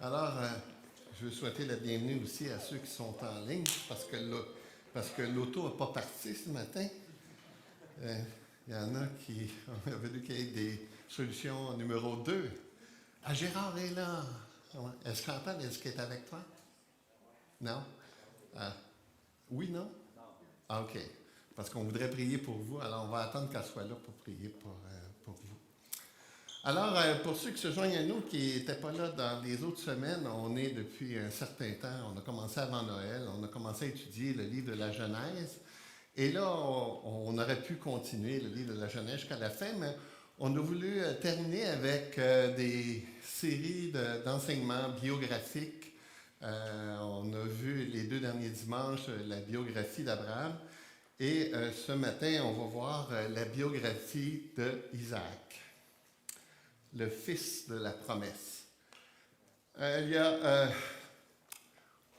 Alors, je veux souhaiter la bienvenue aussi à ceux qui sont en ligne parce que l'auto n'a pas parti ce matin. Il y en a qui ont voulu qu'il y ait des solutions numéro 2. Ah, Gérard est là. Est-ce qu'Antoine, est-ce qu'il est avec toi? Non? Ah, oui, non? Ah, OK. Parce qu'on voudrait prier pour vous, alors on va attendre qu'elle soit là pour prier pour vous. Alors, pour ceux qui se joignent à nous, qui n'étaient pas là dans les autres semaines, on est depuis un certain temps, on a commencé avant Noël, on a commencé à étudier le livre de la Genèse. Et là, on aurait pu continuer le livre de la Genèse jusqu'à la fin, mais on a voulu terminer avec des séries d'enseignements biographiques. On a vu les 2 derniers dimanches la biographie d'Abraham. Et ce matin, on va voir la biographie d'Isaac, le fils de la promesse.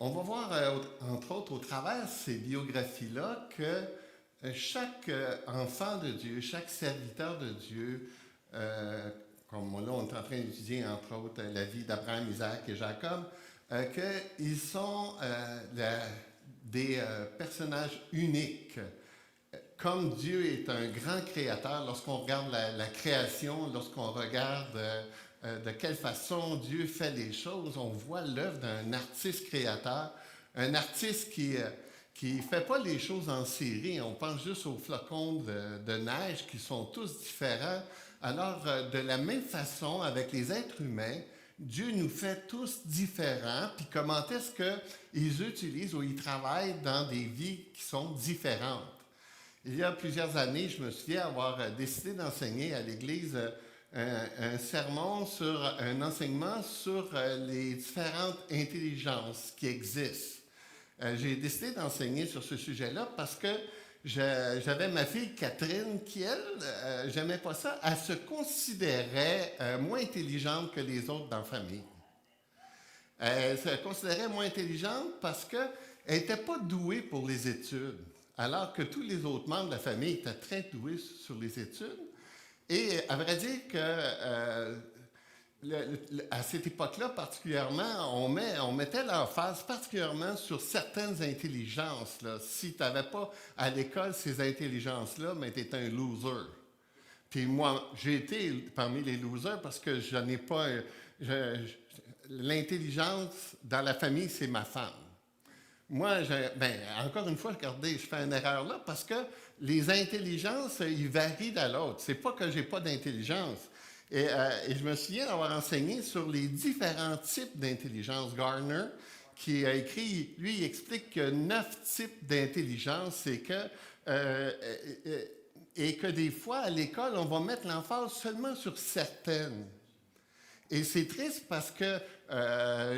On va voir, entre autres, au travers de ces biographies-là, que chaque enfant de Dieu, chaque serviteur de Dieu, comme là, on est en train d'étudier, entre autres, la vie d'Abraham, Isaac et Jacob, qu'ils sont des personnages uniques. Comme Dieu est un grand créateur, lorsqu'on regarde la création, lorsqu'on regarde de quelle façon Dieu fait les choses, on voit l'œuvre d'un artiste créateur, un artiste qui ne fait pas les choses en série. On pense juste aux flocons de neige qui sont tous différents. Alors, de la même façon, avec les êtres humains, Dieu nous fait tous différents, puis comment est-ce qu'ils utilisent ou ils travaillent dans des vies qui sont différentes. Il y a plusieurs années, je me souviens avoir décidé d'enseigner à l'Église un sermon un enseignement sur les différentes intelligences qui existent. J'ai décidé d'enseigner sur ce sujet-là parce que j'avais ma fille Catherine qui, elle, j'aimais pas ça, elle se considérait moins intelligente que les autres dans la famille. Elle se considérait moins intelligente parce qu'elle n'était pas douée pour les études, alors que tous les autres membres de la famille étaient très doués sur les études. Et à vrai dire que à cette époque-là particulièrement, on mettait l'emphase particulièrement sur certaines intelligences. Là. Si tu n'avais pas à l'école ces intelligences-là, mais tu étais un loser. Puis moi, j'ai été parmi les losers parce que je n'ai pas... l'intelligence dans la famille, c'est ma femme. Moi, encore une fois, regardez, je fais une erreur là parce que les intelligences, ils varient d'un l'autre. C'est pas que j'ai pas d'intelligence. Et je me souviens d'avoir enseigné sur les différents types d'intelligence. Gardner, qui a écrit, lui, il explique que 9 types d'intelligence, et que des fois, à l'école, on va mettre l'emphase seulement sur certaines. Et c'est triste parce que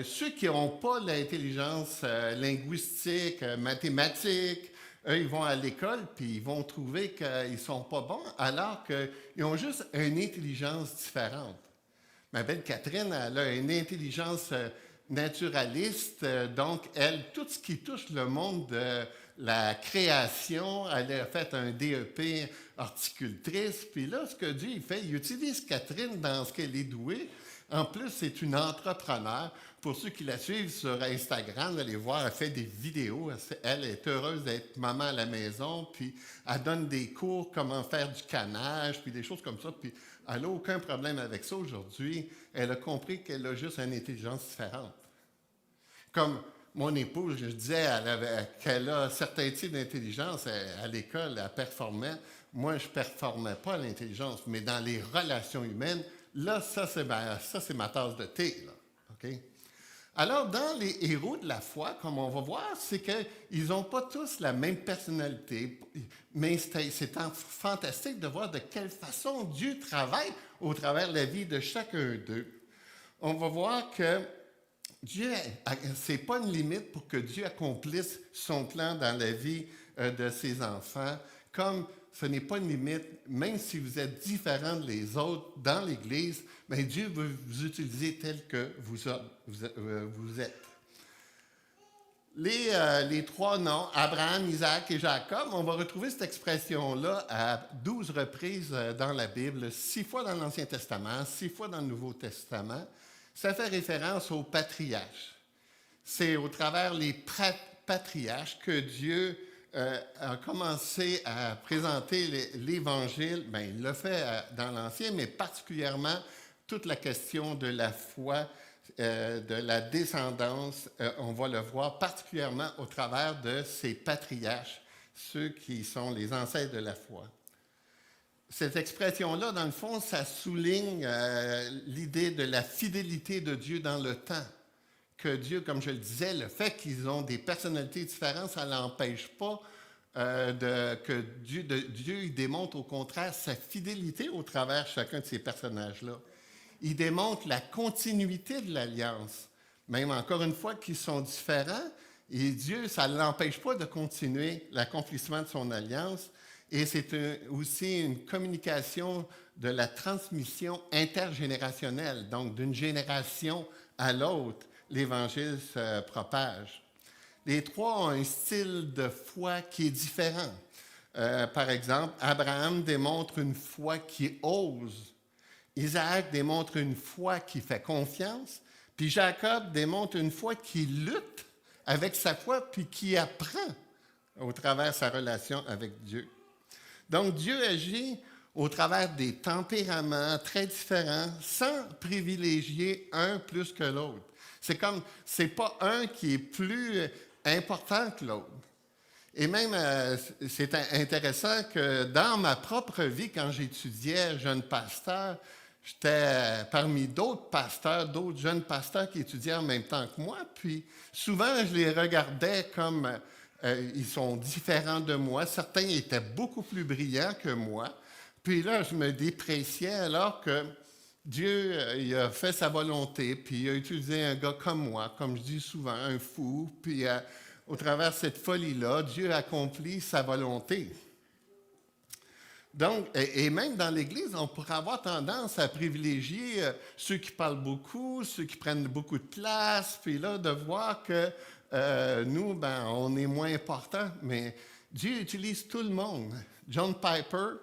ceux qui n'ont pas l'intelligence linguistique, mathématique, eux, ils vont à l'école puis ils vont trouver qu'ils ne sont pas bons, alors qu'ils ont juste une intelligence différente. Ma belle Catherine, elle a une intelligence naturaliste, donc elle, tout ce qui touche le monde de la création, elle a fait un DEP horticultrice, puis là, ce que Dieu il fait, il utilise Catherine dans ce qu'elle est douée. En plus, c'est une entrepreneur. Pour ceux qui la suivent sur Instagram, allez voir, elle fait des vidéos. Elle est heureuse d'être maman à la maison, puis elle donne des cours comment faire du canage, puis des choses comme ça. Puis elle n'a aucun problème avec ça aujourd'hui. Elle a compris qu'elle a juste une intelligence différente. Comme mon épouse, je disais qu'elle a certains types d'intelligence. À l'école, elle performait. Moi, je ne performais pas à l'intelligence, mais dans les relations humaines, là, ça, c'est ma tasse de thé. Là. Okay? Alors, dans les héros de la foi, comme on va voir, c'est qu'ils n'ont pas tous la même personnalité, mais c'est fantastique de voir de quelle façon Dieu travaille au travers de la vie de chacun d'eux. On va voir que Dieu, c'est pas une limite pour que Dieu accomplisse son plan dans la vie de ses enfants, comme ce n'est pas une limite, même si vous êtes différents des autres dans l'Église, mais Dieu veut vous utiliser tel que vous êtes. Les 3 noms, Abraham, Isaac et Jacob, on va retrouver cette expression-là à 12 reprises dans la Bible, 6 fois dans l'Ancien Testament, 6 fois dans le Nouveau Testament. Ça fait référence aux patriarches. C'est au travers les patriarches que Dieu a commencé à présenter l'Évangile. Bien, il l'a fait dans l'Ancien, mais particulièrement toute la question de la foi, de la descendance, on va le voir particulièrement au travers de ces patriarches, ceux qui sont les ancêtres de la foi. Cette expression-là, dans le fond, ça souligne l'idée de la fidélité de Dieu dans le temps. Que Dieu, comme je le disais, le fait qu'ils ont des personnalités différentes, ça n'empêche pas que Dieu il démontre au contraire sa fidélité au travers de chacun de ces personnages-là. Il démontre la continuité de l'alliance. Même encore une fois qu'ils sont différents, et Dieu, ça ne l'empêche pas de continuer l'accomplissement de son alliance. Et c'est aussi une communication de la transmission intergénérationnelle. Donc, d'une génération à l'autre, l'Évangile se propage. Les trois ont un style de foi qui est différent. Par exemple, Abraham démontre une foi qui ose. Isaac démontre une foi qui fait confiance. Puis Jacob démontre une foi qui lutte avec sa foi puis qui apprend au travers de sa relation avec Dieu. Donc, Dieu agit au travers des tempéraments très différents sans privilégier un plus que l'autre. C'est pas un qui est plus important que l'autre. Et même, c'est intéressant que dans ma propre vie, quand j'étudiais jeune pasteur, j'étais parmi d'autres pasteurs, d'autres jeunes pasteurs qui étudiaient en même temps que moi. Puis souvent, je les regardais comme ils sont différents de moi. Certains étaient beaucoup plus brillants que moi. Puis là, je me dépréciais alors que Dieu il a fait sa volonté, puis il a utilisé un gars comme moi, comme je dis souvent, un fou. Puis au travers de cette folie-là, Dieu accomplit sa volonté. Donc, et même dans l'Église, on pourrait avoir tendance à privilégier ceux qui parlent beaucoup, ceux qui prennent beaucoup de place, puis là, de voir que nous, ben, on est moins important, mais Dieu utilise tout le monde. John Piper,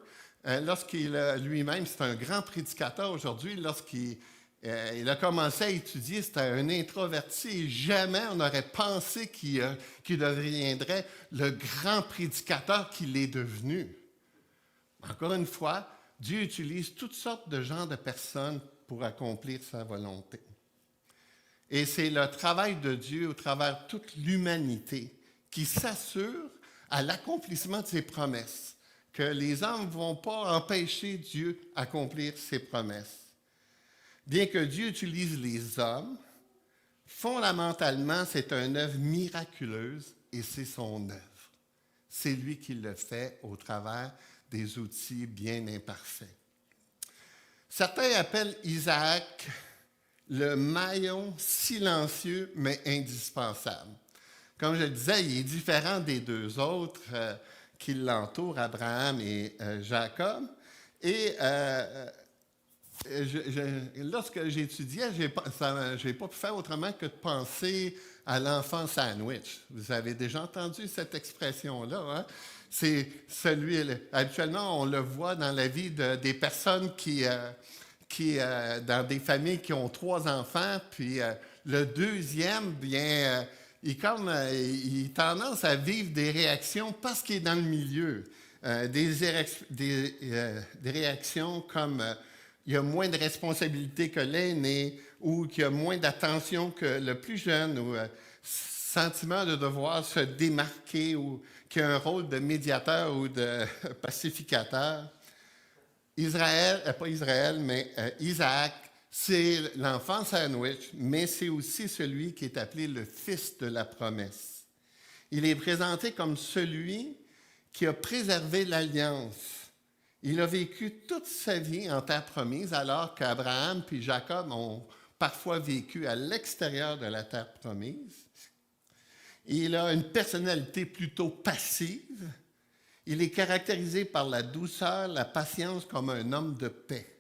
lorsqu'il lui-même, c'est un grand prédicateur aujourd'hui, lorsqu'il il a commencé à étudier, c'était un introverti, jamais on n'aurait pensé qu'il deviendrait le grand prédicateur qu'il est devenu. Encore une fois, Dieu utilise toutes sortes de genres de personnes pour accomplir sa volonté. Et c'est le travail de Dieu au travers de toute l'humanité qui s'assure à l'accomplissement de ses promesses, que les hommes ne vont pas empêcher Dieu d'accomplir ses promesses. Bien que Dieu utilise les hommes, fondamentalement, c'est une œuvre miraculeuse et c'est son œuvre. C'est lui qui le fait au travers des outils bien imparfaits. Certains appellent Isaac le maillon silencieux mais indispensable. Comme je le disais, il est différent des deux autres qui l'entourent, Abraham et Jacob. Et lorsque j'étudiais, je n'ai pas pu faire autrement que de penser à l'enfant sandwich. Vous avez déjà entendu cette expression-là, hein? C'est habituellement, on le voit dans la vie des personnes qui dans des familles qui ont 3 enfants, puis le deuxième, bien, il a tendance à vivre des réactions parce qu'il est dans le milieu. Des réactions comme il y a moins de responsabilité que l'aîné, ou qu'il y a moins d'attention que le plus jeune, ou sentiment de devoir se démarquer, ou qu'il y a un rôle de médiateur ou de pacificateur. Isaac, c'est l'enfant sandwich, mais c'est aussi celui qui est appelé le fils de la promesse. Il est présenté comme celui qui a préservé l'alliance. Il a vécu toute sa vie en terre promise, alors qu'Abraham puis Jacob ont parfois vécu à l'extérieur de la terre promise. Il a une personnalité plutôt passive. Il est caractérisé par la douceur, la patience comme un homme de paix.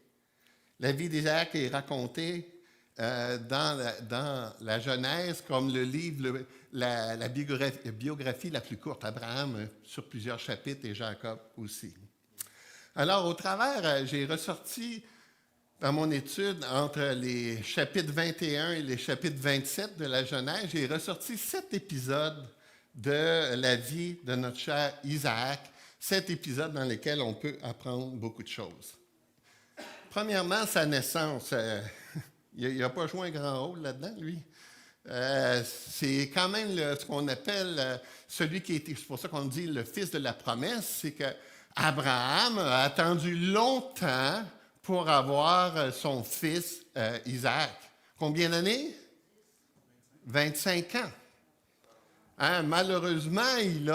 La vie d'Isaac est racontée dans la Genèse comme le livre, la biographie la plus courte. Abraham sur plusieurs chapitres et Jacob aussi. Alors, au travers, j'ai ressorti dans mon étude, entre les chapitres 21 et les chapitres 27 de la Genèse, j'ai ressorti 7 épisodes de la vie de notre cher Isaac, 7 épisodes dans lesquels on peut apprendre beaucoup de choses. Premièrement, sa naissance. Il n'a pas joué un grand rôle là-dedans, lui. C'est quand même ce qu'on appelle celui qui était, c'est pour ça qu'on dit le fils de la promesse, c'est qu'Abraham a attendu longtemps pour avoir son fils Isaac. Combien d'années? 25 ans. Hein, malheureusement, il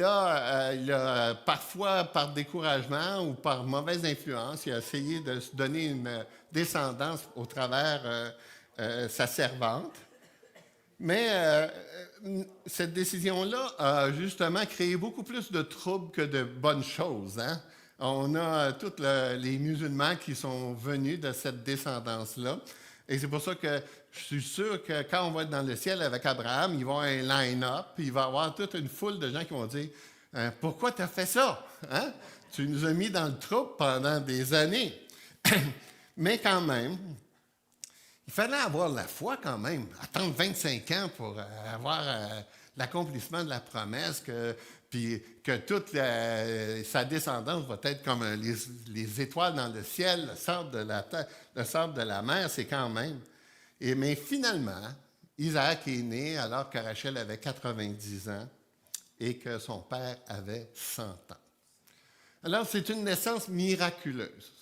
a parfois par découragement ou par mauvaise influence, il a essayé de se donner une descendance au travers sa servante. Mais cette décision-là a justement créé beaucoup plus de troubles que de bonnes choses. Hein? On a tous les musulmans qui sont venus de cette descendance-là. Et c'est pour ça que je suis sûr que quand on va être dans le ciel avec Abraham, il va y avoir un line-up, puis il va y avoir toute une foule de gens qui vont dire « Pourquoi tu as fait ça? Hein? Tu nous as mis dans le trouble pendant des années. » Mais quand même, il fallait avoir la foi quand même, attendre 25 ans pour avoir l'accomplissement de la promesse, puis que toute sa descendance va être comme les étoiles dans le ciel, le sable de la terre, le sable de la mer, c'est quand même. Mais finalement, Isaac est né alors que Rachel avait 90 ans et que son père avait 100 ans. Alors, c'est une naissance miraculeuse.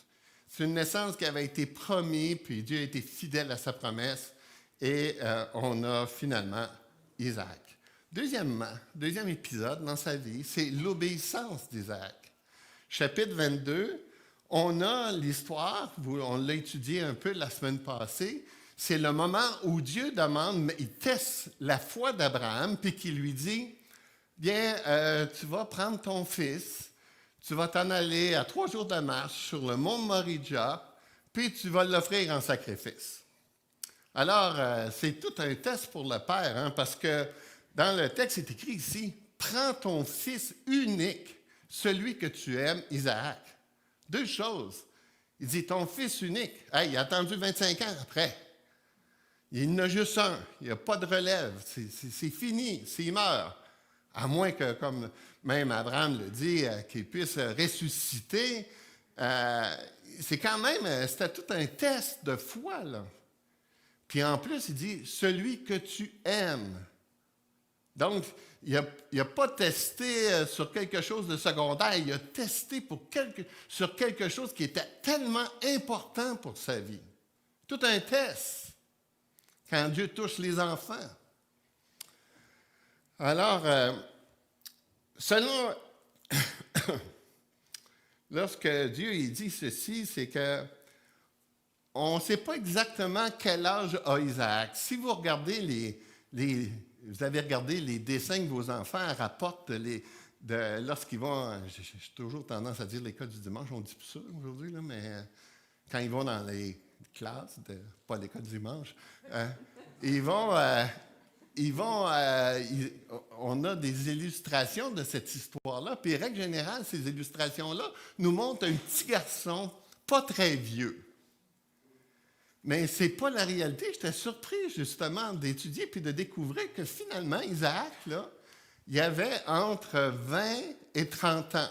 C'est une naissance qui avait été promise, puis Dieu a été fidèle à sa promesse, et on a finalement Isaac. Deuxième épisode dans sa vie, c'est l'obéissance d'Isaac. Chapitre 22, on a l'histoire, on l'a étudié un peu la semaine passée, c'est le moment où Dieu demande, il teste la foi d'Abraham, puis qu'il lui dit, « Bien, tu vas prendre ton fils, tu vas t'en aller à 3 jours de marche sur le mont Moridja, puis tu vas l'offrir en sacrifice. » Alors, c'est tout un test pour le père, hein, parce que dans le texte, c'est écrit ici, « Prends ton fils unique, celui que tu aimes, Isaac. » 2 choses. Il dit, ton fils unique. Hey, il a attendu 25 ans après. Il en a juste un. Il n'y a pas de relève. C'est fini. S'il meurt. À moins que, comme même Abraham le dit, qu'il puisse ressusciter. C'est quand même, c'était tout un test de foi, là. Puis en plus, il dit, celui que tu aimes. Donc, il n'a pas testé sur quelque chose de secondaire, il a testé sur quelque chose qui était tellement important pour sa vie. Tout un test, quand Dieu touche les enfants. Alors, selon, lorsque Dieu il dit ceci, c'est que on ne sait pas exactement quel âge a Isaac. Si vous regardez vous avez regardé les dessins que vos enfants rapportent lorsqu'ils vont, j'ai toujours tendance à dire l'école du dimanche, on ne dit plus ça aujourd'hui, là, mais quand ils vont dans les classes, pas l'école du dimanche, on a des illustrations de cette histoire-là, puis règle générale, ces illustrations-là nous montrent un petit garçon pas très vieux. Mais ce n'est pas la réalité. J'étais surpris, justement, d'étudier puis de découvrir que finalement, Isaac, là, il avait entre 20 et 30 ans.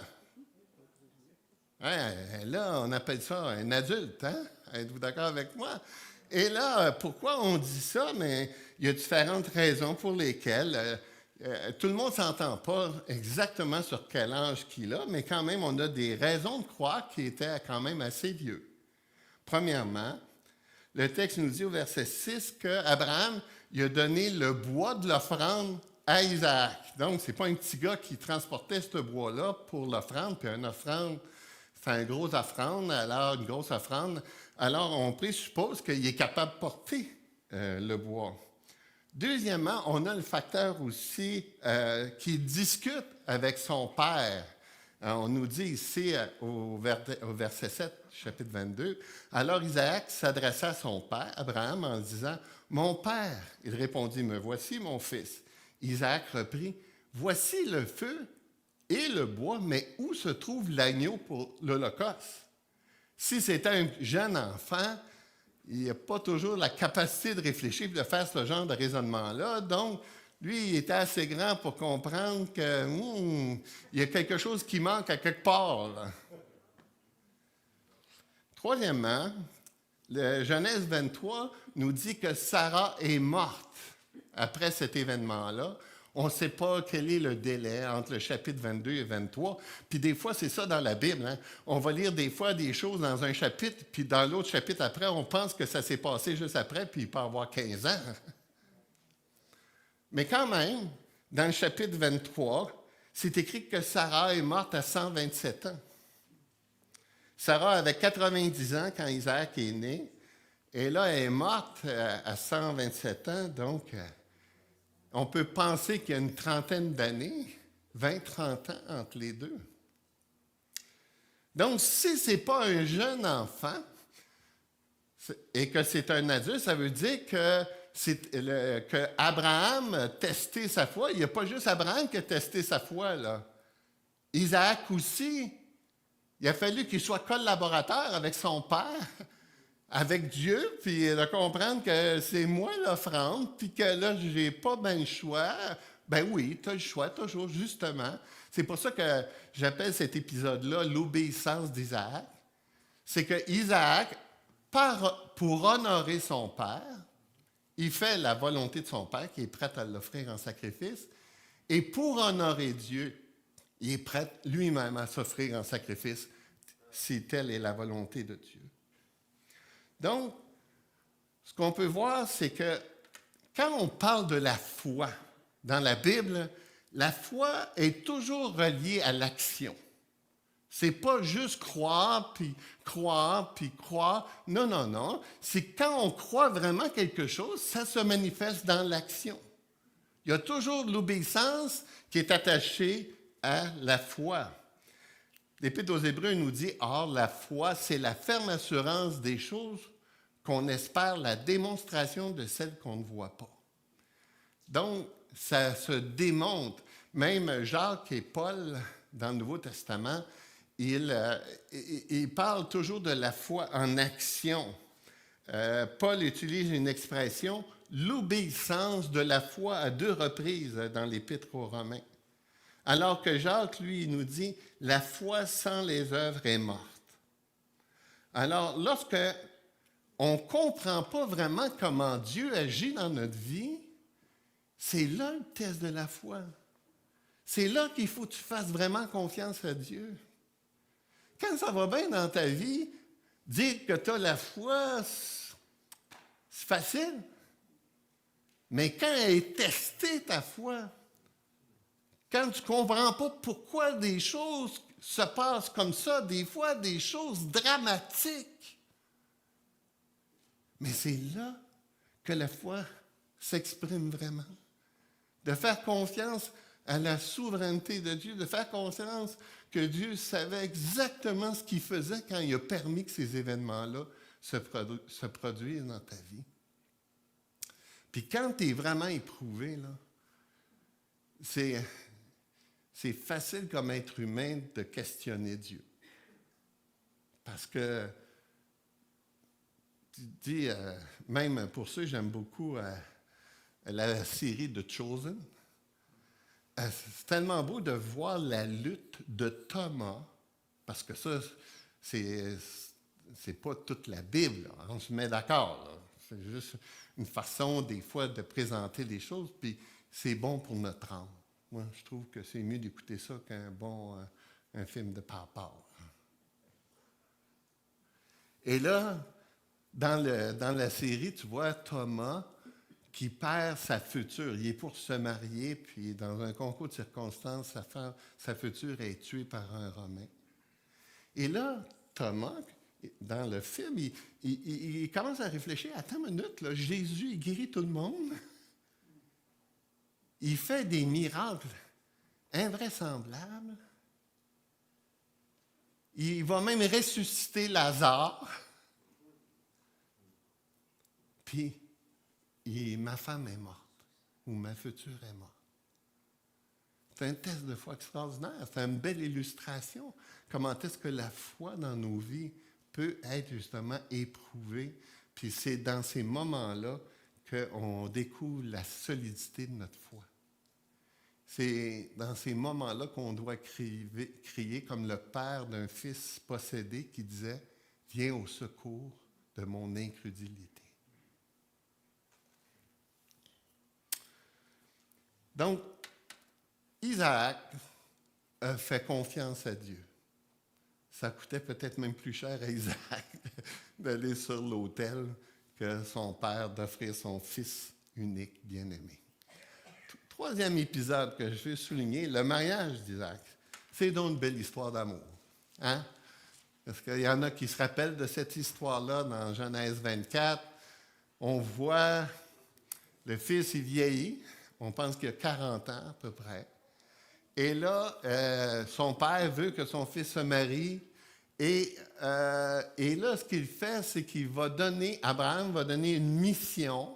Hein, là, on appelle ça un adulte, hein? Êtes-vous d'accord avec moi? Et là, pourquoi on dit ça? Mais il y a différentes raisons pour lesquelles tout le monde ne s'entend pas exactement sur quel âge qu'il a, mais quand même, on a des raisons de croire qu'il était quand même assez vieux. Premièrement, le texte nous dit au verset 6 qu'Abraham il a donné le bois de l'offrande à Isaac. Donc, ce n'est pas un petit gars qui transportait ce bois-là pour l'offrande, puis une offrande, c'est une grosse offrande, alors on présuppose qu'il est capable de porter le bois. Deuxièmement, on a le facteur aussi qui discute avec son père. On nous dit ici au verset 7, chapitre 22, « Alors Isaac s'adressa à son père, Abraham, en disant, « Mon père, il répondit, « Me voici, mon fils. » Isaac reprit, « Voici le feu et le bois, mais où se trouve l'agneau pour l'Holocauste? » Si c'était un jeune enfant, il n'a pas toujours la capacité de réfléchir et de faire ce genre de raisonnement-là. Donc, lui, il était assez grand pour comprendre que il y a quelque chose qui manque à quelque part, là. Troisièmement, le Genèse 23 nous dit que Sarah est morte après cet événement-là. On ne sait pas quel est le délai entre le chapitre 22 et 23. Puis des fois, c'est ça dans la Bible, hein. On va lire des fois des choses dans un chapitre, puis dans l'autre chapitre après, on pense que ça s'est passé juste après, puis il peut avoir 15 ans. Mais quand même, dans le chapitre 23, c'est écrit que Sarah est morte à 127 ans. Sarah avait 90 ans quand Isaac est né, et là, elle est morte à 127 ans, donc on peut penser qu'il y a une trentaine d'années, 20-30 ans entre les deux. Donc, si ce n'est pas un jeune enfant et que c'est un adulte, ça veut dire que Abraham a testé sa foi. Il n'y a pas juste Abraham qui a testé sa foi, là. Isaac aussi. Il a fallu qu'il soit collaborateur avec son père, avec Dieu, puis de comprendre que c'est moi l'offrande, puis que là, je n'ai pas bien le choix. Ben oui, tu as le choix toujours, justement. C'est pour ça que j'appelle cet épisode-là l'obéissance d'Isaac. C'est que Isaac, pour honorer son père, il fait la volonté de son père, qui est prêt à l'offrir en sacrifice, et pour honorer Dieu, il est prêt lui-même à s'offrir en sacrifice, si telle est la volonté de Dieu. Donc, ce qu'on peut voir, c'est que quand on parle de la foi dans la Bible, la foi est toujours reliée à l'action. C'est pas juste croire, puis croire, puis croire. Non, non, non. C'est quand on croit vraiment quelque chose, ça se manifeste dans l'action. Il y a toujours l'obéissance qui est attachée à la foi. L'Épître aux Hébreux nous dit, « Or, la foi, c'est la ferme assurance des choses qu'on espère, la démonstration de celles qu'on ne voit pas. » Donc, ça se démontre. Même Jacques et Paul, dans le Nouveau Testament, ils parlent toujours de la foi en action. Paul utilise une expression, l'obéissance de la foi à 2 reprises dans l'Épître aux Romains. Alors que Jacques, lui, il nous dit, la foi sans les œuvres est morte. Alors, lorsque on ne comprend pas vraiment comment Dieu agit dans notre vie, c'est là le test de la foi. C'est là qu'il faut que tu fasses vraiment confiance à Dieu. Quand ça va bien dans ta vie, dire que tu as la foi, c'est facile. Mais quand elle est testée, ta foi, quand tu ne comprends pas pourquoi des choses se passent comme ça, des fois des choses dramatiques, mais c'est là que la foi s'exprime vraiment. De faire confiance à la souveraineté de Dieu, de faire confiance que Dieu savait exactement ce qu'il faisait quand il a permis que ces événements-là se produisent dans ta vie. Puis quand tu es vraiment éprouvé, là, c'est facile comme être humain de questionner Dieu. Parce que, tu dis, même pour ça, j'aime beaucoup la série de Chosen. C'est tellement beau de voir la lutte de Thomas, parce que ça, c'est pas toute la Bible, là. On se met d'accord, là. C'est juste une façon, des fois, de présenter les choses, puis c'est bon pour notre âme. Moi, je trouve que c'est mieux d'écouter ça qu'un film de papa. Et là, dans la série, tu vois Thomas qui perd sa future. Il est pour se marier, puis dans un concours de circonstances, sa future est tuée par un Romain. Et là, Thomas, dans le film, il commence à réfléchir. Attends une minute, là, Jésus, il guérit tout le monde. Il fait des miracles invraisemblables. Il va même ressusciter Lazare. Puis, ma femme est morte, ou ma future est morte. C'est un test de foi extraordinaire. C'est une belle illustration. Comment est-ce que la foi dans nos vies peut être justement éprouvé. Puis c'est dans ces moments-là qu'on découvre la solidité de notre foi. C'est dans ces moments-là qu'on doit crier comme le père d'un fils possédé qui disait « Viens au secours de mon incrédulité ». Donc, Isaac a fait confiance à Dieu. Ça coûtait peut-être même plus cher à Isaac d'aller sur l'autel que son père d'offrir son fils unique bien-aimé. Troisième épisode que je veux souligner, le mariage d'Isaac. C'est donc une belle histoire d'amour. Hein? Parce qu'il y en a qui se rappellent de cette histoire-là dans Genèse 24. On voit le fils, il vieillit. On pense qu'il a 40 ans à peu près. Et là, son père veut que son fils se marie. Et là, ce qu'il fait, c'est Abraham va donner une mission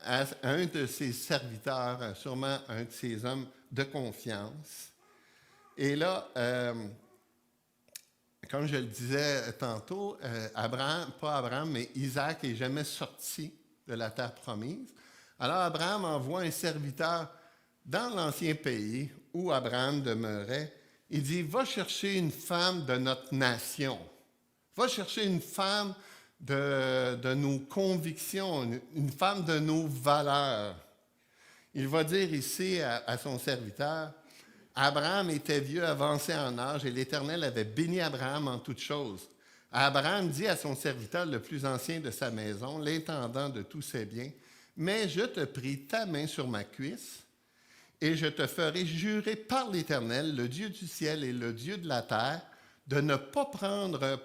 à un de ses serviteurs, sûrement un de ses hommes de confiance. Et là, comme je le disais tantôt, mais Isaac n'est jamais sorti de la terre promise. Alors Abraham envoie un serviteur dans l'ancien pays où Abraham demeurait. Il dit, va chercher une femme de notre nation. Va chercher une femme de nos convictions, une femme de nos valeurs. Il va dire ici à son serviteur, Abraham était vieux, avancé en âge, et l'Éternel avait béni Abraham en toutes choses. Abraham dit à son serviteur, le plus ancien de sa maison, l'intendant de tous ses biens, mais je te prie ta main sur ma cuisse, et je te ferai jurer par l'Éternel, le Dieu du ciel et le Dieu de la terre, de ne pas prendre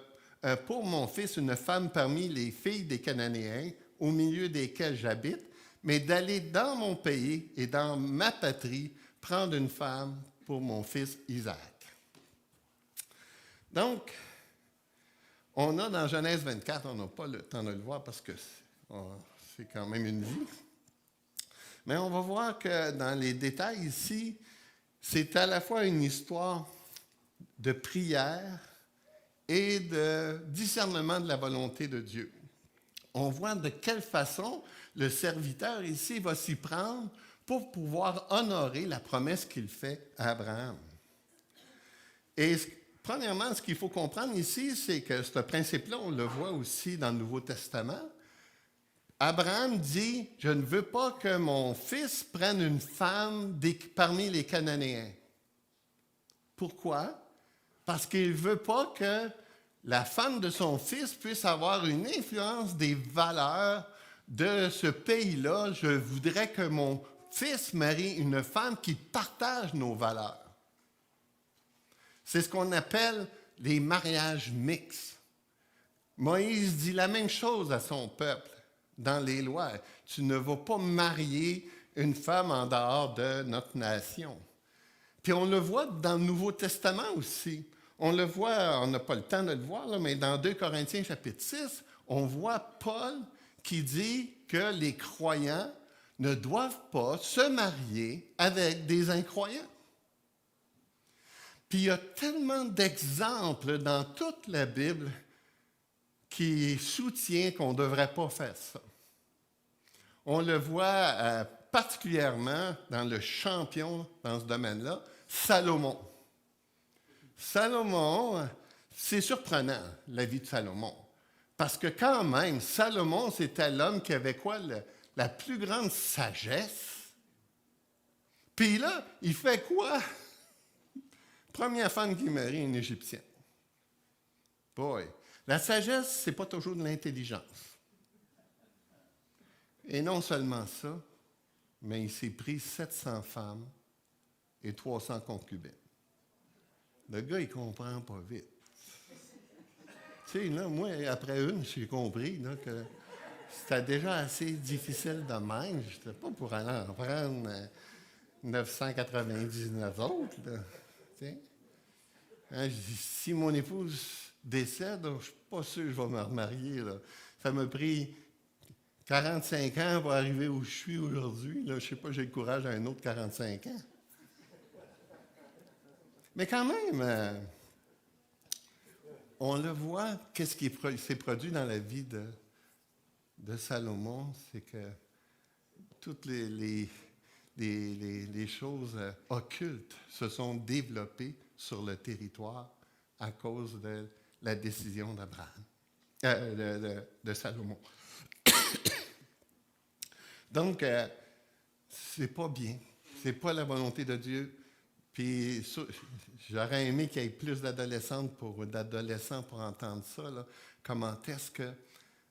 pour mon fils une femme parmi les filles des Cananéens, au milieu desquels j'habite, mais d'aller dans mon pays et dans ma patrie prendre une femme pour mon fils Isaac. Donc, on a dans Genèse 24, on n'a pas le temps de le voir parce que c'est quand même une vie, mais on va voir que dans les détails ici, c'est à la fois une histoire de prière et de discernement de la volonté de Dieu. On voit de quelle façon le serviteur ici va s'y prendre pour pouvoir honorer la promesse qu'il fait à Abraham. Et premièrement, ce qu'il faut comprendre ici, c'est que ce principe-là, on le voit aussi dans le Nouveau Testament. Abraham dit, je ne veux pas que mon fils prenne une femme parmi les Cananéens. Pourquoi? Parce qu'il ne veut pas que la femme de son fils puisse avoir une influence des valeurs de ce pays-là. Je voudrais que mon fils marie une femme qui partage nos valeurs. C'est ce qu'on appelle les mariages mixtes. Moïse dit la même chose à son peuple dans les lois. Tu ne vas pas marier une femme en dehors de notre nation. Puis on le voit dans le Nouveau Testament aussi. On le voit, on n'a pas le temps de le voir, là, mais dans 2 Corinthiens chapitre 6, on voit Paul qui dit que les croyants ne doivent pas se marier avec des incroyants. Puis il y a tellement d'exemples dans toute la Bible qui soutient qu'on ne devrait pas faire ça. On le voit particulièrement dans le champion dans ce domaine-là, Salomon. Salomon, c'est surprenant, la vie de Salomon. Parce que quand même, Salomon, c'était l'homme qui avait quoi? La plus grande sagesse. Puis là, il fait quoi? Première femme qui marie, une Égyptienne. Boy, la sagesse, c'est pas toujours de l'intelligence. Et non seulement ça, mais il s'est pris 700 femmes et 300 concubines. Le gars, il comprend pas vite. Tu sais, là, moi, après une, j'ai compris là, que c'était déjà assez difficile de même. Je n'étais pas pour aller en prendre 999 autres. Là, tu sais. Hein, je dis, si mon épouse décède, je ne suis pas sûr que je vais me remarier. Là. Ça m'a pris 45 ans pour arriver où je suis aujourd'hui. Là, je ne sais pas, j'ai le courage à un autre 45 ans. Mais quand même, on le voit, qu'est-ce qui s'est produit dans la vie de Salomon, c'est que toutes les choses occultes se sont développées sur le territoire à cause de la décision d'Abraham, de Salomon. Donc, c'est pas bien. C'est pas la volonté de Dieu. Puis, j'aurais aimé qu'il y ait plus d'adolescents pour entendre ça. Là. Comment est-ce que...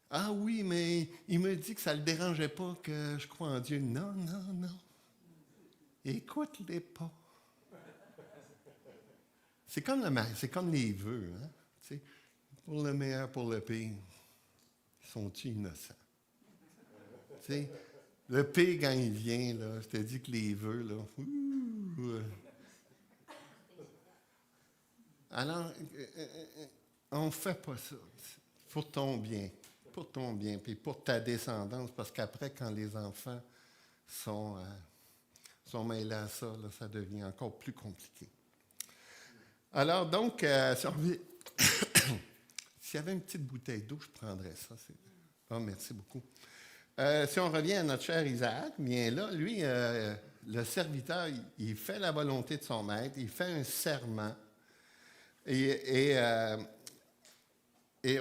Ah oui, mais il me dit que ça ne le dérangeait pas que je crois en Dieu. Non, non, non. Écoute-les pas. C'est comme les vœux. Hein? Tu sais, pour le meilleur, pour le pire. Sont-ils innocents? Tu sais, le pire, quand il vient, là, je te dis que les vœux, là... Alors, on ne fait pas ça. Pour ton bien, puis pour ta descendance, parce qu'après, quand les enfants sont mêlés à ça, là, ça devient encore plus compliqué. Alors, donc, s'il y avait une petite bouteille d'eau, je prendrais ça. Oh, merci beaucoup. Si on revient à notre cher Isaac, bien là, lui, le serviteur, il fait la volonté de son maître, il fait un serment. Et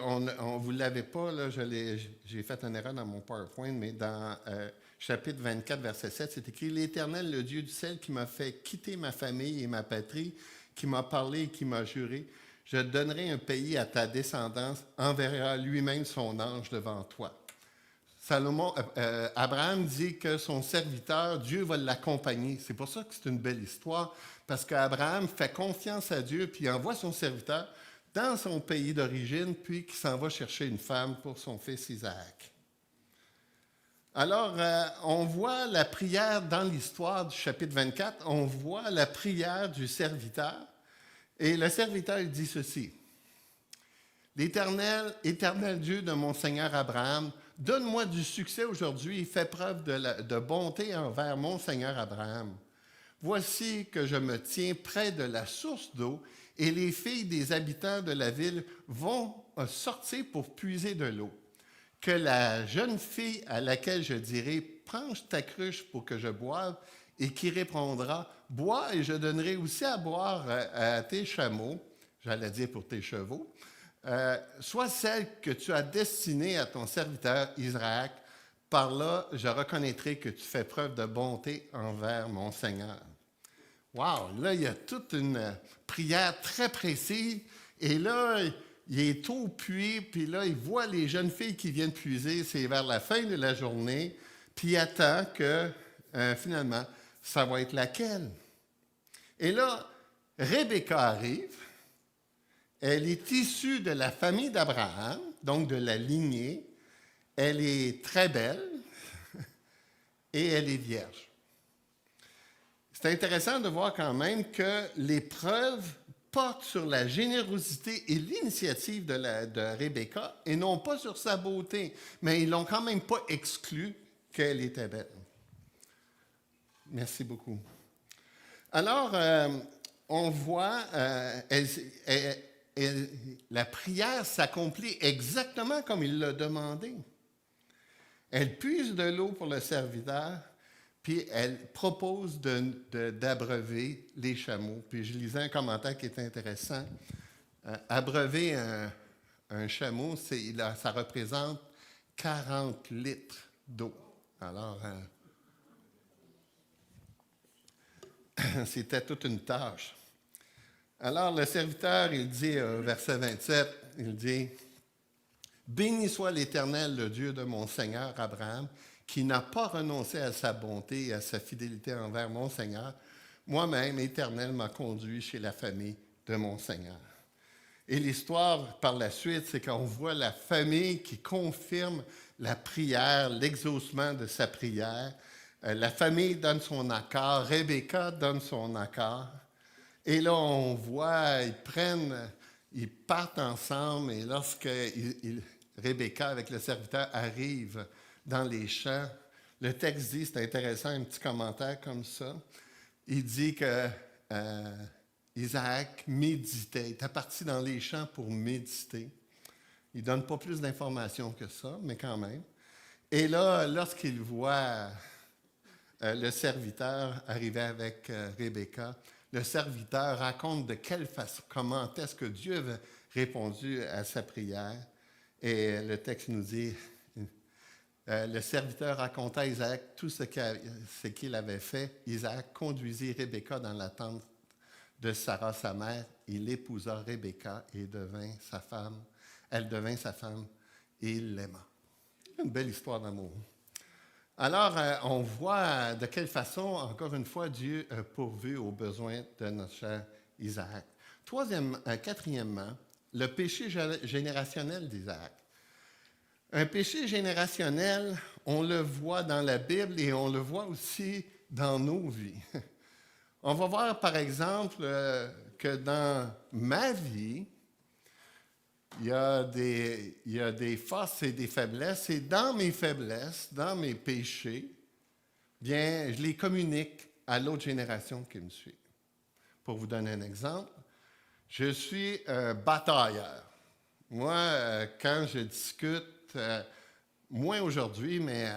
on ne vous l'avez pas, là, j'ai fait une erreur dans mon PowerPoint, mais dans chapitre 24, verset 7, c'est écrit « L'Éternel, le Dieu du ciel, qui m'a fait quitter ma famille et ma patrie, qui m'a parlé et qui m'a juré, je donnerai un pays à ta descendance, enverra lui-même son ange devant toi. » Abraham dit que son serviteur, Dieu va l'accompagner. C'est pour ça que c'est une belle histoire, parce qu'Abraham fait confiance à Dieu, puis il envoie son serviteur dans son pays d'origine, puis qui s'en va chercher une femme pour son fils Isaac. Alors, on voit la prière dans l'histoire du chapitre 24, on voit la prière du serviteur, et le serviteur il dit ceci. « L'Éternel, éternel Dieu de mon Seigneur Abraham, donne-moi du succès aujourd'hui et fais preuve de bonté envers mon Seigneur Abraham. Voici que je me tiens près de la source d'eau et les filles des habitants de la ville vont sortir pour puiser de l'eau. Que la jeune fille à laquelle je dirai « Penche ta cruche pour que je boive » et qui répondra « Bois et je donnerai aussi à boire à tes chameaux », j'allais dire pour tes chevaux, soit celle que tu as destinée à ton serviteur Isaac. Par là, je reconnaîtrai que tu fais preuve de bonté envers mon Seigneur. Wow! Là, il y a toute une prière très précise. Et là, il est au puits, puis là, il voit les jeunes filles qui viennent puiser. C'est vers la fin de la journée. Puis il attend que, finalement, ça va être laquelle? Et là, Rebecca arrive. Elle est issue de la famille d'Abraham, donc de la lignée. Elle est très belle et elle est vierge. C'est intéressant de voir quand même que les preuves portent sur la générosité et l'initiative de Rebecca et non pas sur sa beauté, mais ils l'ont quand même pas exclu qu'elle était belle. Merci beaucoup. Alors, on voit, la prière s'accomplit exactement comme il l'a demandé. Elle puise de l'eau pour le serviteur, puis elle propose d'abreuver les chameaux. Puis je lisais un commentaire qui est intéressant. Abreuver un chameau, ça représente 40 litres d'eau. Alors, c'était toute une tâche. Alors, le serviteur, il dit, verset 27, il dit « Béni soit l'Éternel, le Dieu de mon Seigneur Abraham, qui n'a pas renoncé à sa bonté et à sa fidélité envers mon Seigneur. Moi-même, Éternel, m'a conduit chez la famille de mon Seigneur. » Et l'histoire, par la suite, c'est qu'on voit la famille qui confirme la prière, l'exaucement de sa prière. La famille donne son accord, Rebecca donne son accord. Et là, on voit, ils partent ensemble, et lorsque Rebecca, avec le serviteur, arrive dans les champs, le texte dit, c'est intéressant, un petit commentaire comme ça, il dit qu'il Isaac méditait. Il était parti dans les champs pour méditer. Il ne donne pas plus d'informations que ça, mais quand même. Et là, lorsqu'il voit le serviteur arriver avec Rebecca, le serviteur raconte de quelle façon, comment est-ce que Dieu avait répondu à sa prière. Et le texte nous dit, le serviteur raconta à Isaac tout ce qu'il avait fait. Isaac conduisit Rebecca dans la tente de Sarah, sa mère. Il épousa Rebecca et devint sa femme. Elle devint sa femme et il l'aima. Une belle histoire d'amour. Alors, on voit de quelle façon, encore une fois, Dieu a pourvu aux besoins de notre cher Isaac. Quatrièmement, le péché générationnel d'Isaac. Un péché générationnel, on le voit dans la Bible et on le voit aussi dans nos vies. On va voir, par exemple, que dans ma vie, il y a des forces et des faiblesses, et dans mes faiblesses, dans mes péchés, bien, je les communique à l'autre génération qui me suit. Pour vous donner un exemple, je suis un batailleur. Moi, quand je discute, moins aujourd'hui, mais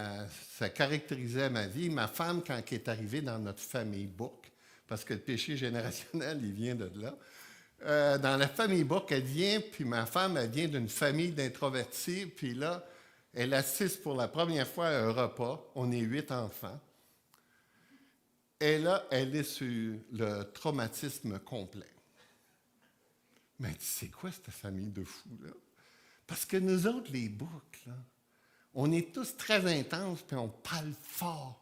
ça caractérisait ma vie, ma femme, quand elle est arrivée dans notre famille book, parce que le péché générationnel, il vient de là, dans la famille book, elle vient, puis ma femme, elle vient d'une famille d'introvertis, puis là, elle assiste pour la première fois à un repas. On est 8 enfants. Et là, elle est sur le traumatisme complet. Mais c'est quoi cette famille de fous-là? Parce que nous autres, les boucs, là, on est tous très intenses, puis on parle fort.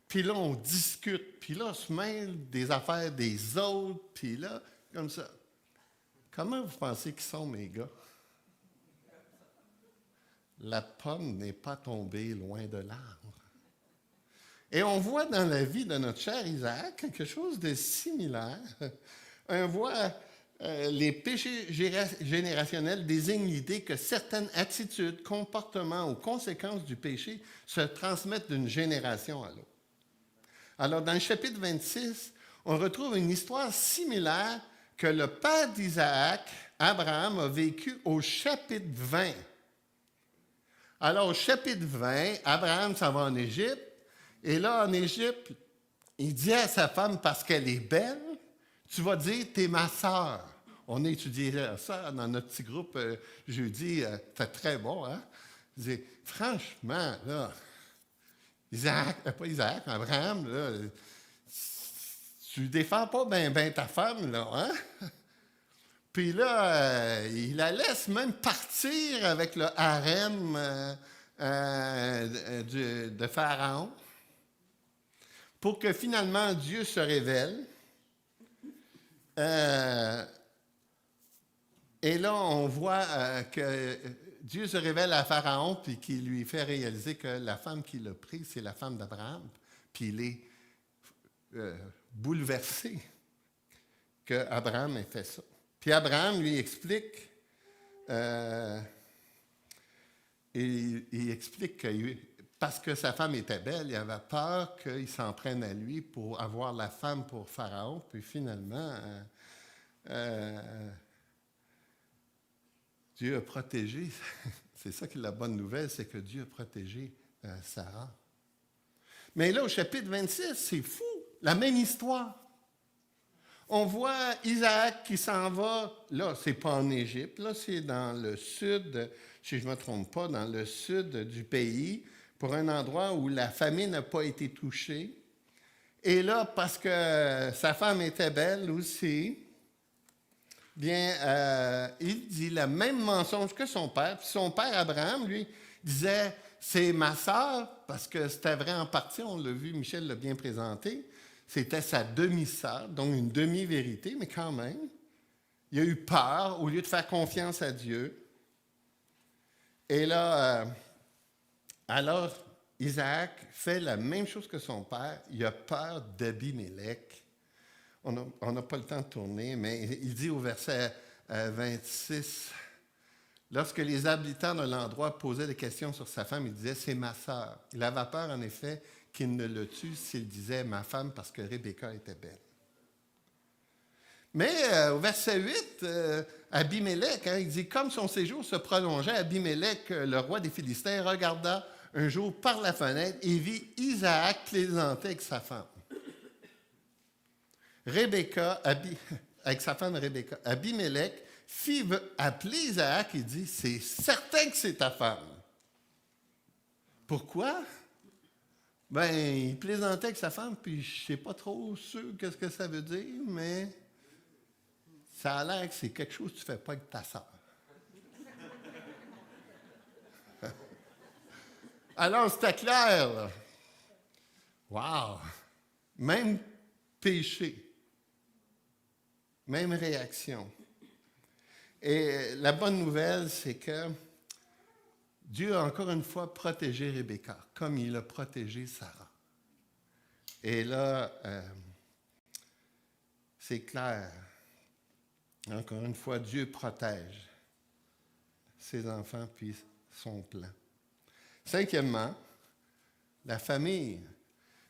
Puis là, on discute, puis là, on se mêle des affaires des autres, puis là, comme ça. Comment vous pensez qu'ils sont, mes gars? La pomme n'est pas tombée loin de l'arbre. Et on voit dans la vie de notre cher Isaac quelque chose de similaire. On voit les péchés générationnels désignent l'idée que certaines attitudes, comportements ou conséquences du péché se transmettent d'une génération à l'autre. Alors, dans le chapitre 26, on retrouve une histoire similaire que le père d'Isaac, Abraham, a vécu au chapitre 20. Alors, au chapitre 20, Abraham s'en va en Égypte, et là, en Égypte, il dit à sa femme, parce qu'elle est belle, tu vas dire, t'es ma sœur. On a étudié ça dans notre petit groupe jeudi, c'était très bon, hein? Il dit, franchement, là, Abraham, là, tu ne défends pas bien ta femme, là, hein? Puis là, il la laisse même partir avec le harem de Pharaon pour que finalement Dieu se révèle. Et là, on voit que Dieu se révèle à Pharaon puis qu'il lui fait réaliser que la femme qu'il a prise, c'est la femme d'Abraham. Puis il est bouleversé qu'Abraham ait fait ça. Puis Abraham lui explique, il explique que parce que sa femme était belle, il avait peur qu'il s'en prenne à lui pour avoir la femme pour Pharaon. Puis finalement, Dieu a protégé. C'est ça qui est la bonne nouvelle, c'est que Dieu a protégé Sarah. Mais là, au chapitre 26, c'est fou, la même histoire. On voit Isaac qui s'en va, là, c'est pas en Égypte, là, c'est dans le sud, si je ne me trompe pas, dans le sud du pays, pour un endroit où la famine n'a pas été touchée. Et là, parce que sa femme était belle aussi, bien, il dit le même mensonge que son père. Puis son père, Abraham, lui, disait, c'est ma sœur, parce que c'était vrai en partie, on l'a vu, Michel l'a bien présenté, c'était sa demi-sœur, donc une demi-vérité, mais quand même, il a eu peur au lieu de faire confiance à Dieu. Et là, alors, Isaac fait la même chose que son père, il a peur d'Abimélec. On n'a pas le temps de tourner, mais il dit au verset 26, lorsque les habitants de l'endroit posaient des questions sur sa femme, il disait, c'est ma sœur. Il avait peur, en effet, qu'il ne le tue s'il disait ma femme parce que Rebecca était belle. Mais au verset 8, Abimelech, il dit, comme son séjour se prolongeait, Abimelech, le roi des Philistins, regarda un jour par la fenêtre et vit Isaac plaisanter avec sa femme. Avec sa femme Rebecca. Abimelech fit appeler Isaac et dit, c'est certain que c'est ta femme. Pourquoi? Ben, il plaisantait avec sa femme, puis je ne sais pas trop sûr qu'est-ce que ça veut dire, mais ça a l'air que c'est quelque chose que tu ne fais pas avec ta sœur. Alors, c'était clair, là. Wow! Même péché. Même réaction. Et la bonne nouvelle, c'est que Dieu a encore une fois protégé Rebecca, comme il a protégé Sarah. Et là, c'est clair. Encore une fois, Dieu protège ses enfants puis son plan. Cinquièmement, la famille.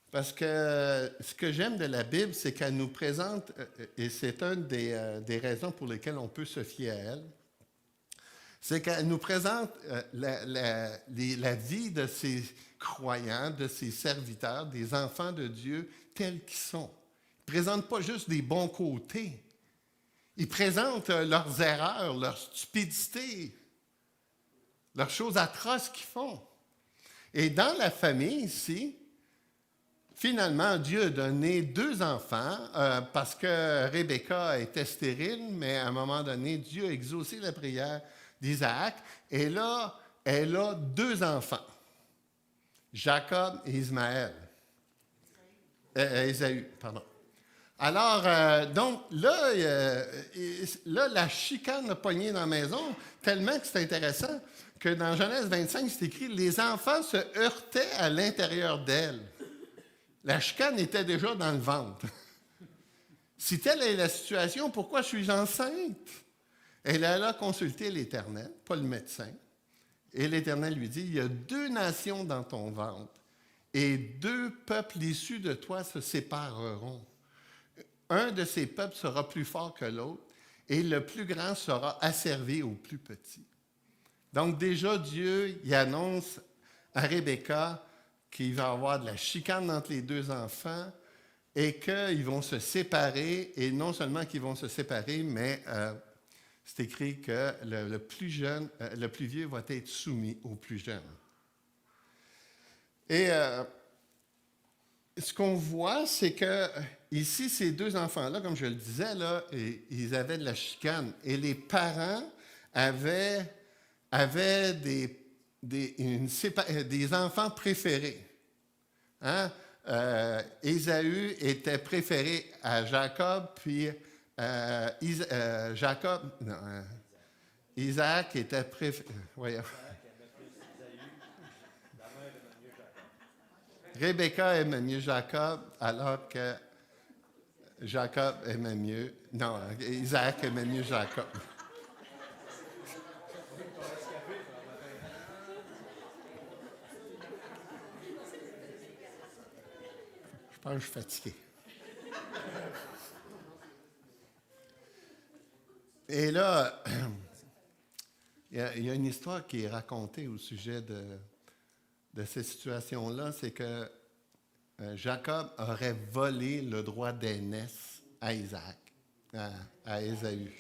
Parce que ce que j'aime de la Bible, c'est qu'elle nous présente, et c'est une des raisons pour lesquelles on peut se fier à elle, c'est qu'elle nous présente la vie de ses croyants, de ses serviteurs, des enfants de Dieu tels qu'ils sont. Ils ne présentent pas juste des bons côtés. Ils présentent leurs erreurs, leur stupidité, leurs choses atroces qu'ils font. Et dans la famille ici, finalement, Dieu a donné 2 enfants parce que Rebecca était stérile, mais à un moment donné, Dieu a exaucé la prière d'Isaac. Et là, elle a 2 enfants, Jacob et Ismaël. Ésaü, pardon. Alors, donc, là, la chicane a pogné dans la maison, tellement que c'est intéressant que dans Genèse 25, c'est écrit « Les enfants se heurtaient à l'intérieur d'elle ». La chicane était déjà dans le ventre. Si telle est la situation, pourquoi suis-je enceinte? Elle alla consulter l'Éternel, pas le médecin. Et l'Éternel lui dit, il y a 2 nations dans ton ventre, et 2 peuples issus de toi se sépareront. Un de ces peuples sera plus fort que l'autre, et le plus grand sera asservi au plus petit. Donc déjà, Dieu il annonce à Rebecca qu'il va y avoir de la chicane entre les 2 enfants et qu'ils vont se séparer, et non seulement qu'ils vont se séparer, mais c'est écrit que le plus vieux va être soumis au plus jeune. Et ce qu'on voit, c'est que ici, ces 2 enfants-là, comme je le disais, là, ils avaient de la chicane. Et les parents avaient des enfants préférés. Hein? Ésaü était préféré à Jacob, puis Isaac était préféré. Voyons. Rebecca aimait mieux Jacob, alors que Jacob aimait mieux. Non, Isaac aimait mieux Jacob. Je pense que je suis fatigué. Et là, il y a une histoire qui est racontée au sujet de ces situations-là, c'est que Jacob aurait volé le droit d'aînesse à Isaac, à Ésaü.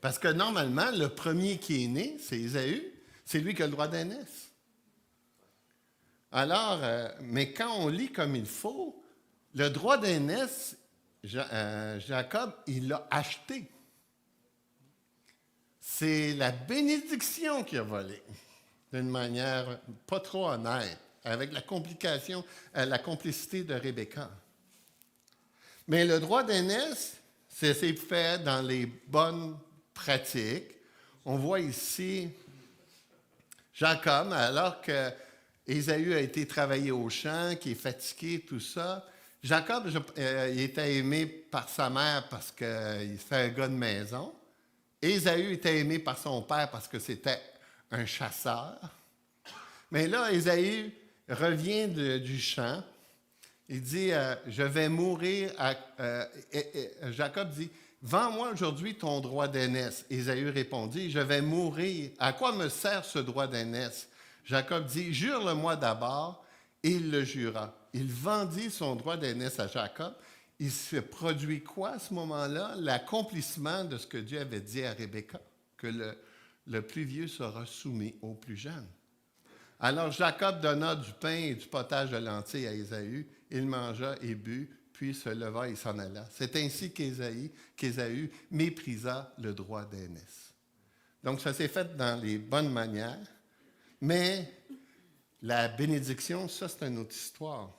Parce que normalement, le premier qui est né, c'est Ésaü, c'est lui qui a le droit d'aînesse. Alors, mais quand on lit comme il faut, le droit d'aînesse, Jacob, il l'a acheté. C'est la bénédiction qu'il a volée, d'une manière pas trop honnête, avec la complicité de Rebecca. Mais le droit d'aînesse, c'est fait dans les bonnes pratiques. On voit ici Jacob, alors que Ésaü a été travailler au champ, qui est fatigué, tout ça. Jacob, il était aimé par sa mère parce qu'il était un gars de maison. Ésaü était aimé par son père parce que c'était un chasseur. Mais là, Ésaü revient du champ Il dit, je vais mourir. Jacob dit, vends-moi aujourd'hui ton droit d'aînesse. Ésaü répondit, je vais mourir. À quoi me sert ce droit d'aînesse? Jacob dit, jure-le-moi d'abord. Et il le jura. Il vendit son droit d'aînesse à Jacob. Il se produit quoi à ce moment-là? L'accomplissement de ce que Dieu avait dit à Rebecca, que le plus vieux sera soumis au plus jeune. Alors Jacob donna du pain et du potage de lentilles à Ésaü. Il mangea et but, puis se leva et s'en alla. C'est ainsi qu'Ésaü méprisa le droit d'aînesse. Donc ça s'est fait dans les bonnes manières, mais la bénédiction, ça c'est une autre histoire.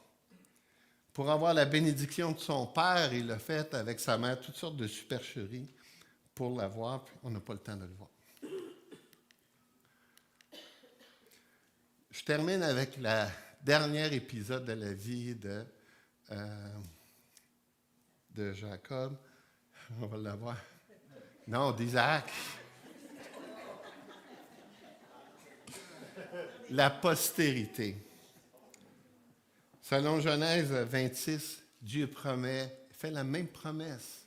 Pour avoir la bénédiction de son père, il l'a fait avec sa mère, toutes sortes de supercheries pour l'avoir, puis on n'a pas le temps de le voir. Je termine avec le dernier épisode de la vie de Jacob. On va l'avoir. Non, d'Isaac. La postérité. Selon Genèse 26, Dieu fait la même promesse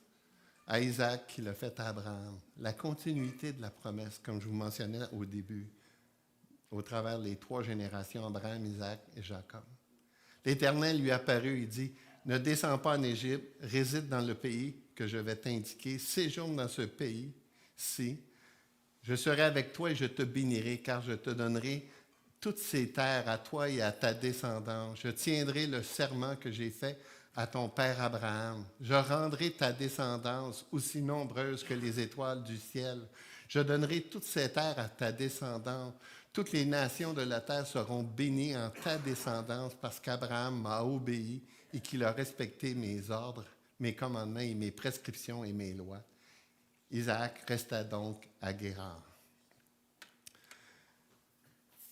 à Isaac qu'il a faite à Abraham. La continuité de la promesse, comme je vous mentionnais au début, au travers des 3 générations, Abraham, Isaac et Jacob. L'Éternel lui apparut, il dit, « Ne descends pas en Égypte, réside dans le pays que je vais t'indiquer, séjourne dans ce pays-ci. Je serai avec toi et je te bénirai, car je te donnerai toutes ces terres à toi et à ta descendance. Je tiendrai le serment que j'ai fait à ton père Abraham. Je rendrai ta descendance aussi nombreuse que les étoiles du ciel. Je donnerai toutes ces terres à ta descendance. Toutes les nations de la terre seront bénies en ta descendance parce qu'Abraham m'a obéi et qu'il a respecté mes ordres, mes commandements et mes prescriptions et mes lois. » Isaac resta donc à Guérar.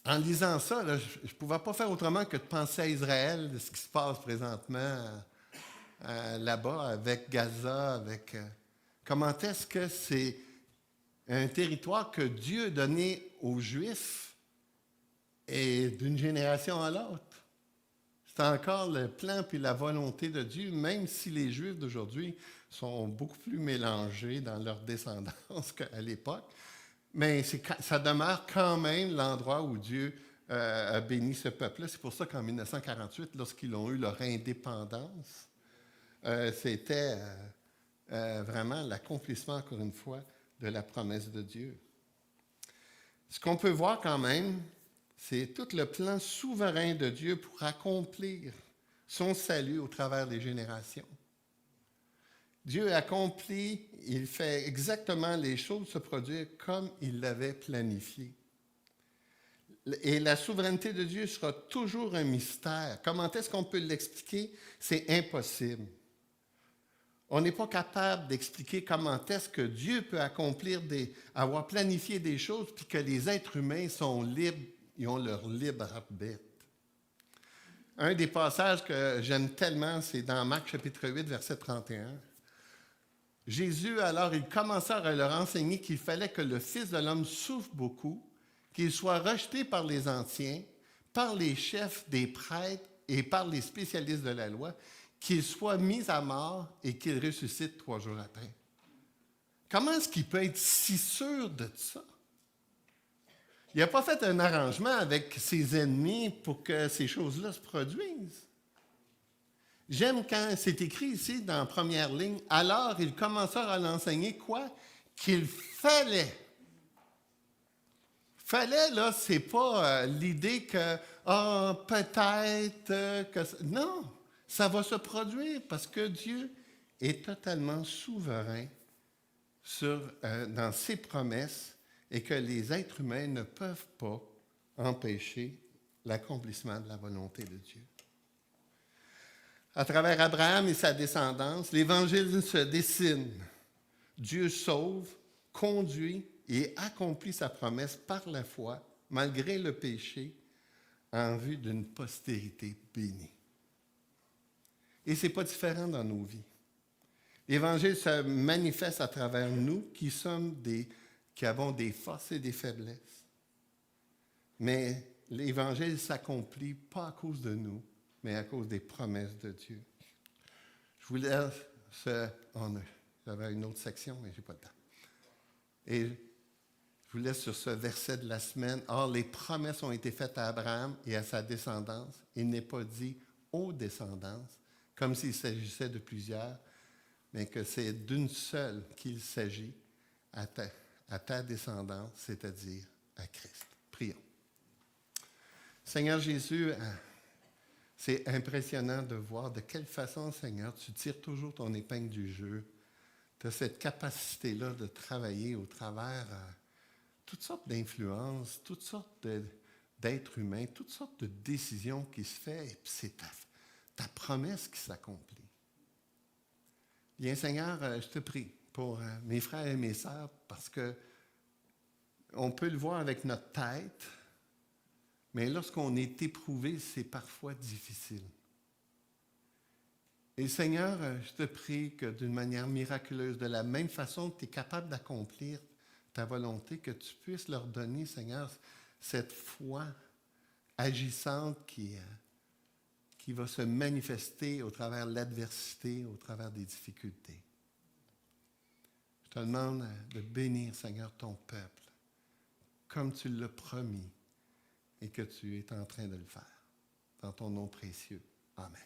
En lisant ça, là, je ne pouvais pas faire autrement que de penser à Israël, de ce qui se passe présentement là-bas avec Gaza, avec comment est-ce que c'est un territoire que Dieu a donné aux Juifs et d'une génération à l'autre. C'est encore le plan puis la volonté de Dieu, même si les Juifs d'aujourd'hui sont beaucoup plus mélangés dans leur descendance qu'à l'époque. Mais ça demeure quand même l'endroit où Dieu a béni ce peuple-là. C'est pour ça qu'en 1948, lorsqu'ils ont eu leur indépendance, c'était vraiment l'accomplissement, encore une fois, de la promesse de Dieu. Ce qu'on peut voir quand même, c'est tout le plan souverain de Dieu pour accomplir son salut au travers des générations. Dieu accomplit, il fait exactement les choses se produire comme il l'avait planifié. Et la souveraineté de Dieu sera toujours un mystère. Comment est-ce qu'on peut l'expliquer? C'est impossible. On n'est pas capable d'expliquer comment est-ce que Dieu peut avoir planifié des choses puis que les êtres humains sont libres, ils ont leur libre arbitre. Un des passages que j'aime tellement, c'est dans Marc chapitre 8, verset 31. Jésus, alors, il commença à leur enseigner qu'il fallait que le Fils de l'homme souffre beaucoup, qu'il soit rejeté par les anciens, par les chefs des prêtres et par les spécialistes de la loi, qu'il soit mis à mort et qu'il ressuscite 3 jours après. Comment est-ce qu'il peut être si sûr de ça? Il n'a pas fait un arrangement avec ses ennemis pour que ces choses-là se produisent. J'aime quand c'est écrit ici, dans la première ligne, « Alors, ils commencèrent à l'enseigner quoi? Qu'il fallait. » Fallait, là, c'est pas l'idée que, peut-être que... Non, ça va se produire parce que Dieu est totalement souverain dans ses promesses et que les êtres humains ne peuvent pas empêcher l'accomplissement de la volonté de Dieu. À travers Abraham et sa descendance, l'Évangile se dessine. Dieu sauve, conduit et accomplit sa promesse par la foi, malgré le péché, en vue d'une postérité bénie. Et ce n'est pas différent dans nos vies. L'Évangile se manifeste à travers nous qui avons des forces et des faiblesses. Mais l'Évangile ne s'accomplit pas à cause de nous, mais à cause des promesses de Dieu. Je vous laisse j'avais une autre section, mais je n'ai pas le temps. Et je vous laisse sur ce verset de la semaine. Or, les promesses ont été faites à Abraham et à sa descendance. Il n'est pas dit aux descendances, comme s'il s'agissait de plusieurs, mais que c'est d'une seule qu'il s'agit, à ta descendance, c'est-à-dire à Christ. Prions. Seigneur Jésus, c'est impressionnant de voir de quelle façon, Seigneur, tu tires toujours ton épingle du jeu. Tu as cette capacité-là de travailler au travers toutes sortes d'influences, toutes sortes d'êtres humains, toutes sortes de décisions qui se font, et puis c'est ta promesse qui s'accomplit. Bien, Seigneur, je te prie pour mes frères et mes sœurs, parce que on peut le voir avec notre tête, mais lorsqu'on est éprouvé, c'est parfois difficile. Et Seigneur, je te prie que d'une manière miraculeuse, de la même façon que tu es capable d'accomplir ta volonté, que tu puisses leur donner, Seigneur, cette foi agissante qui va se manifester au travers de l'adversité, au travers des difficultés. Je te demande de bénir, Seigneur, ton peuple, comme tu l'as promis et que tu es en train de le faire. Dans ton nom précieux. Amen.